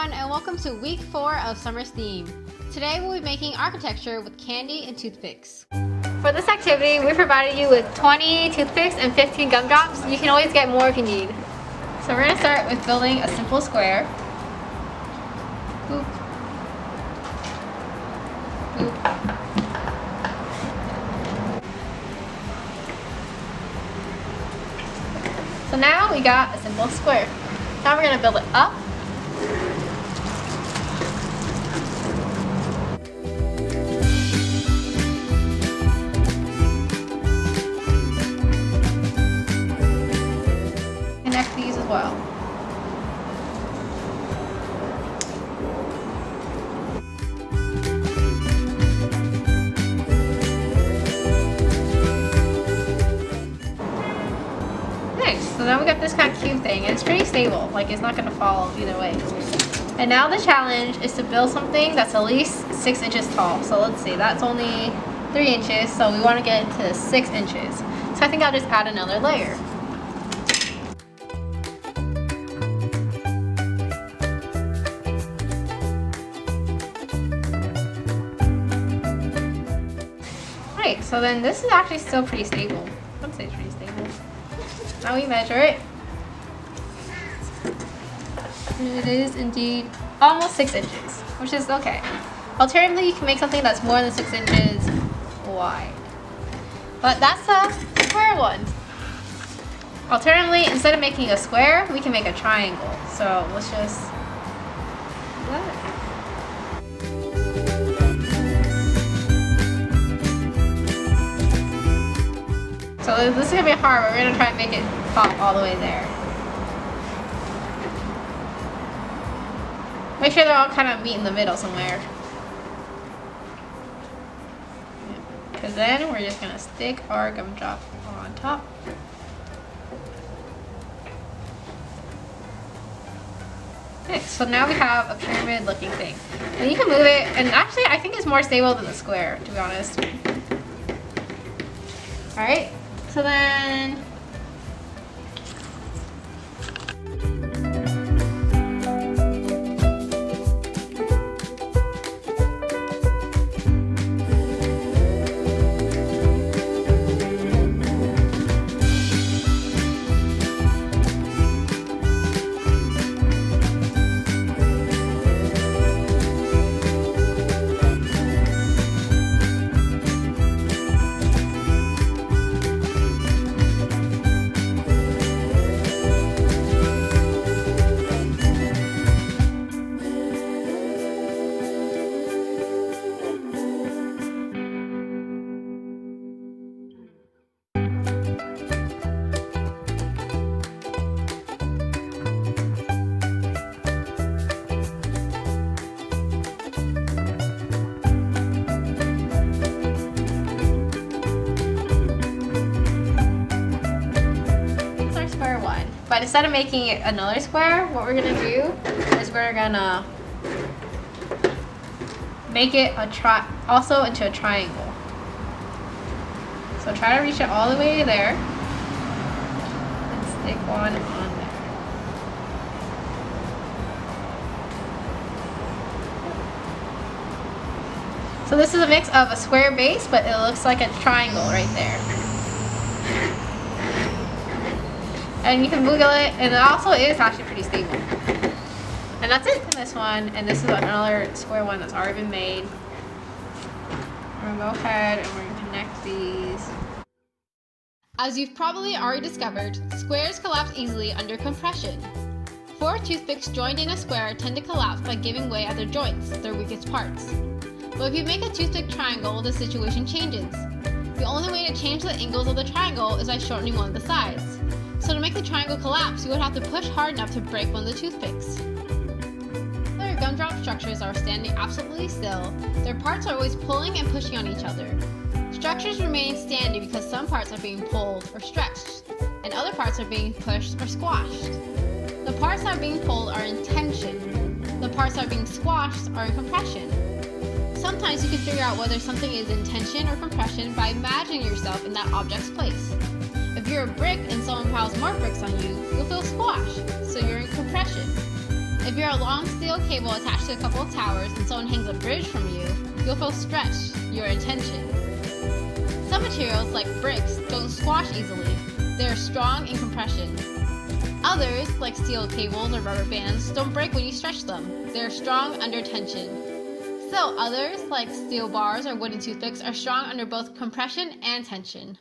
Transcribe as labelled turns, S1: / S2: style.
S1: everyone, and welcome to week 4 of Summer STEAM. Today we'll be making architecture with candy and toothpicks. For this activity, we provided you with 20 toothpicks and 15 gumdrops. You can always get more if you need. So we're going to start with building a simple square. Boop. Boop. So now we got a simple square. Now we're going to build it up. Connect these as well. So now we got this kind of cube thing, and it's pretty stable, like it's not going to fall either way. And now the challenge is to build something that's at least 6 inches tall. So let's see, that's only 3 inches, so we want to get it to 6 inches. So I think I'll just add another layer. Right, so then this is actually still pretty stable. I'd say it's pretty stable. Now we measure it. And it is indeed almost 6 inches, which is okay. Alternatively, you can make something that's more than 6 inches wide. But that's a square one. Alternatively, instead of making a square, we can make a triangle. So let's just do that. So this is going to be hard, but we're going to try and make it pop all the way there. Make sure they're all kind of meet in the middle somewhere. Because then we're just going to stick our gumdrop on top. Okay, so now we have a pyramid looking thing. And you can move it, and actually I think it's more stable than the square, to be honest. Alright. So then, but instead of making it another square, what we're gonna do is we're gonna make it also into a triangle. So try to reach it all the way there and stick one on there. So this is a mix of a square base, but it looks like a triangle right there. And you can wiggle it, and it also is actually pretty stable. And that's it for this one. And this is another square one that's already been made. We're gonna go ahead and we're gonna connect these. As you've probably already discovered, squares collapse easily under compression. 4 toothpicks joined in a square tend to collapse by giving way at their joints, their weakest parts. But if you make a toothpick triangle, the situation changes. The only way to change the angles of the triangle is by shortening one of the sides. So to make the triangle collapse, you would have to push hard enough to break one of the toothpicks. Their gumdrop structures are standing absolutely still. Their parts are always pulling and pushing on each other. Structures remain standing because some parts are being pulled or stretched, and other parts are being pushed or squashed. The parts that are being pulled are in tension. The parts that are being squashed are in compression. Sometimes you can figure out whether something is in tension or compression by imagining yourself in that object's place. If you're a brick and someone piles more bricks on you, you'll feel squashed, so you're in compression. If you're a long steel cable attached to a couple of towers and someone hangs a bridge from you, you'll feel stretched, your intention. Some materials, like bricks, don't squash easily. They are strong in compression. Others, like steel cables or rubber bands, don't break when you stretch them. They are strong under tension. Still others, like steel bars or wooden toothpicks, are strong under both compression and tension.